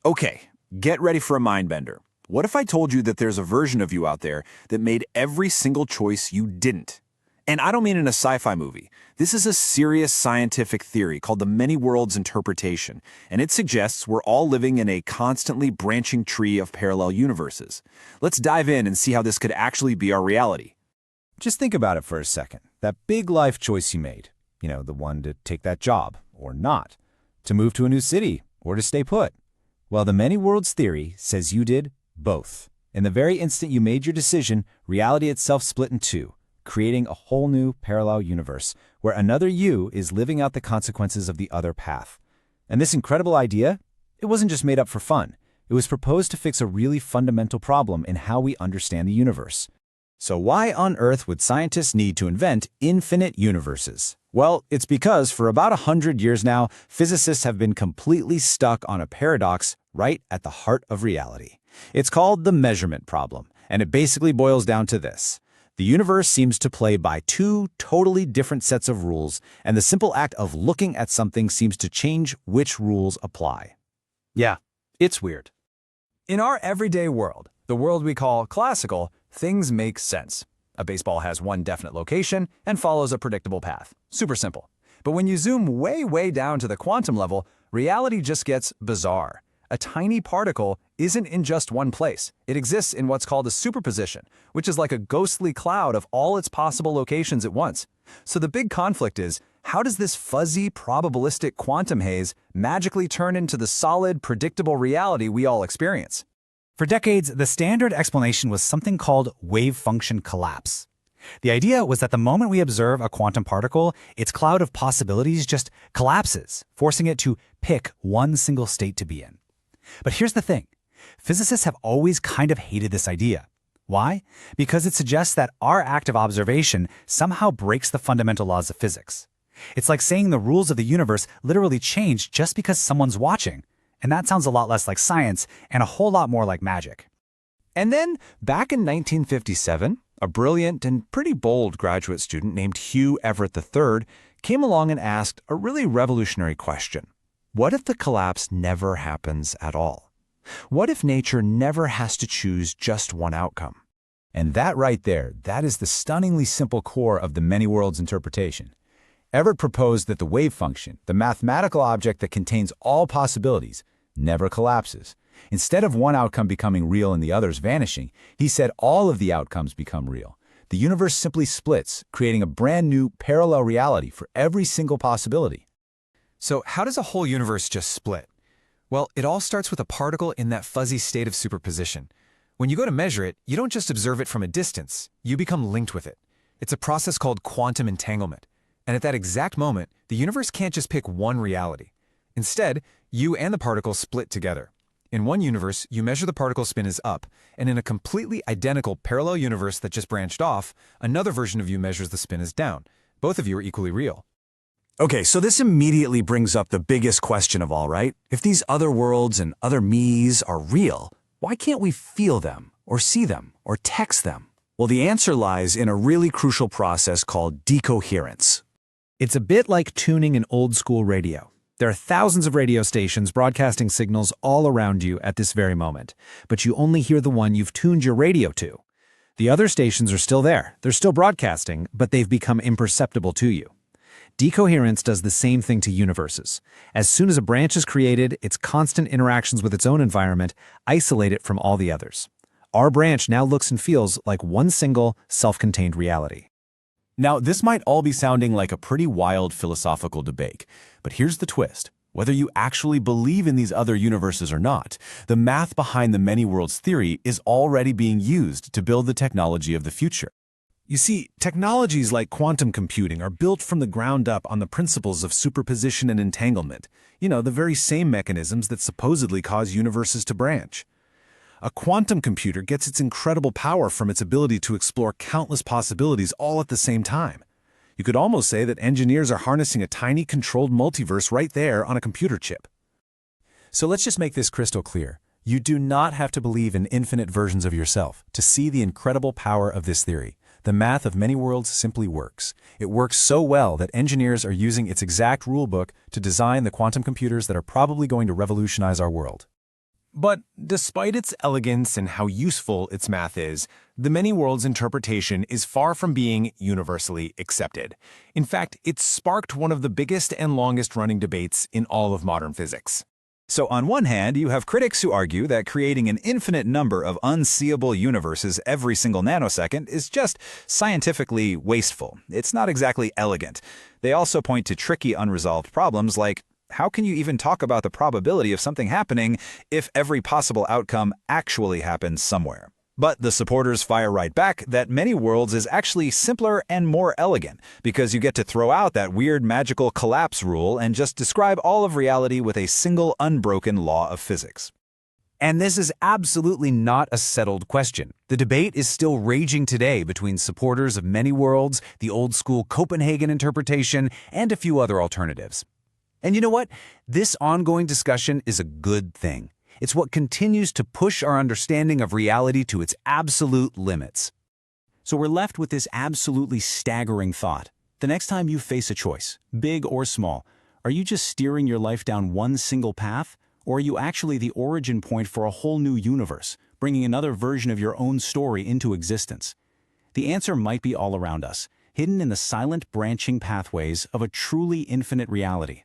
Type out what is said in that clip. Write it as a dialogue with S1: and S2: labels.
S1: Okay, get ready for a mind bender. What if I told you that there's a version of you out there that made every single choice you didn't? And I don't mean in a sci-fi movie. This is a serious scientific theory called the many worlds interpretation, and it suggests we're all living in a constantly branching tree of parallel universes. Let's dive in and see how this could actually be our reality.
S2: Just think about it for a second. That big life choice you made. The one to take that job, or not. To move to a new city, or to stay put. Well, the many worlds theory says you did both. In the very instant you made your decision, reality itself split in two, creating a whole new parallel universe where another you is living out the consequences of the other path. And this incredible idea, it wasn't just made up for fun. It was proposed to fix a really fundamental problem in how we understand the universe. So why on earth would scientists need to invent infinite universes? Well, it's because for about 100 years now, physicists have been completely stuck on a paradox right at the heart of reality. It's called the measurement problem, and it basically boils down to this. The universe seems to play by two totally different sets of rules, and the simple act of looking at something seems to change which rules apply.
S3: Yeah, it's weird. In our everyday world, the world we call classical, things make sense. A baseball has one definite location and follows a predictable path. Super simple. But when you zoom way down to the quantum level, reality just gets bizarre. A tiny particle isn't in just one place. It exists in what's called a superposition, which is like a ghostly cloud of all its possible locations at once. So the big conflict is, how does this fuzzy, probabilistic quantum haze magically turn into the solid, predictable reality we all experience?
S4: For decades, the standard explanation was something called wavefunction collapse. The idea was that the moment we observe a quantum particle, its cloud of possibilities just collapses, forcing it to pick one single state to be in. But here's the thing. Physicists have always kind of hated this idea. Why? Because it suggests that our act of observation somehow breaks the fundamental laws of physics. It's like saying the rules of the universe literally change just because someone's watching. And that sounds a lot less like science and a whole lot more like magic.
S3: And then, back in 1957, a brilliant and pretty bold graduate student named Hugh Everett III came along and asked a really revolutionary question. What if the collapse never happens at all? What if nature never has to choose just one outcome?
S2: And that right there, that is the stunningly simple core of the many worlds interpretation. Everett proposed that the wave function, the mathematical object that contains all possibilities, never collapses. Instead of one outcome becoming real and the others vanishing, he said all of the outcomes become real. The universe simply splits, creating a brand new parallel reality for every single possibility.
S3: So how does a whole universe just split? Well, it all starts with a particle in that fuzzy state of superposition. When you go to measure it, you don't just observe it from a distance, you become linked with it. It's a process called quantum entanglement. And at that exact moment, the universe can't just pick one reality. Instead, you and the particle split together. In one universe, you measure the particle's spin is up, and in a completely identical parallel universe that just branched off, another version of you measures the spin is down. Both of you are equally real.
S1: Okay, so this immediately brings up the biggest question of all, right? If these other worlds and other me's are real, why can't we feel them, or see them, or text them? Well, the answer lies in a really crucial process called decoherence.
S4: It's a bit like tuning an old-school radio. There are thousands of radio stations broadcasting signals all around you at this very moment, but you only hear the one you've tuned your radio to. The other stations are still there. They're still broadcasting, but they've become imperceptible to you. Decoherence does the same thing to universes. As soon as a branch is created, its constant interactions with its own environment isolate it from all the others. Our branch now looks and feels like one single, self-contained reality.
S1: Now, this might all be sounding like a pretty wild philosophical debate, but here's the twist. Whether you actually believe in these other universes or not, the math behind the many worlds theory is already being used to build the technology of the future.
S4: You see, technologies like quantum computing are built from the ground up on the principles of superposition and entanglement, the very same mechanisms that supposedly cause universes to branch. A quantum computer gets its incredible power from its ability to explore countless possibilities all at the same time. You could almost say that engineers are harnessing a tiny controlled multiverse right there on a computer chip. So let's just make this crystal clear. You do not have to believe in infinite versions of yourself to see the incredible power of this theory. The math of many worlds simply works. It works so well that engineers are using its exact rulebook to design the quantum computers that are probably going to revolutionize our world. But despite its elegance and how useful its math is, the many worlds interpretation is far from being universally accepted. In fact, it sparked one of the biggest and longest-running debates in all of modern physics.
S1: So on one hand, you have critics who argue that creating an infinite number of unseeable universes every single nanosecond is just scientifically wasteful. It's not exactly elegant. They also point to tricky unresolved problems like, how can you even talk about the probability of something happening if every possible outcome actually happens somewhere? But the supporters fire right back that many worlds is actually simpler and more elegant, because you get to throw out that weird magical collapse rule and just describe all of reality with a single unbroken law of physics.
S3: And this is absolutely not a settled question. The debate is still raging today between supporters of many worlds, the old-school Copenhagen interpretation, and a few other alternatives. And you know what? This ongoing discussion is a good thing. It's what continues to push our understanding of reality to its absolute limits. So we're left with this absolutely staggering thought. The next time you face a choice, big or small, are you just steering your life down one single path? Or are you actually the origin point for a whole new universe, bringing another version of your own story into existence? The answer might be all around us, hidden in the silent branching pathways of a truly infinite reality.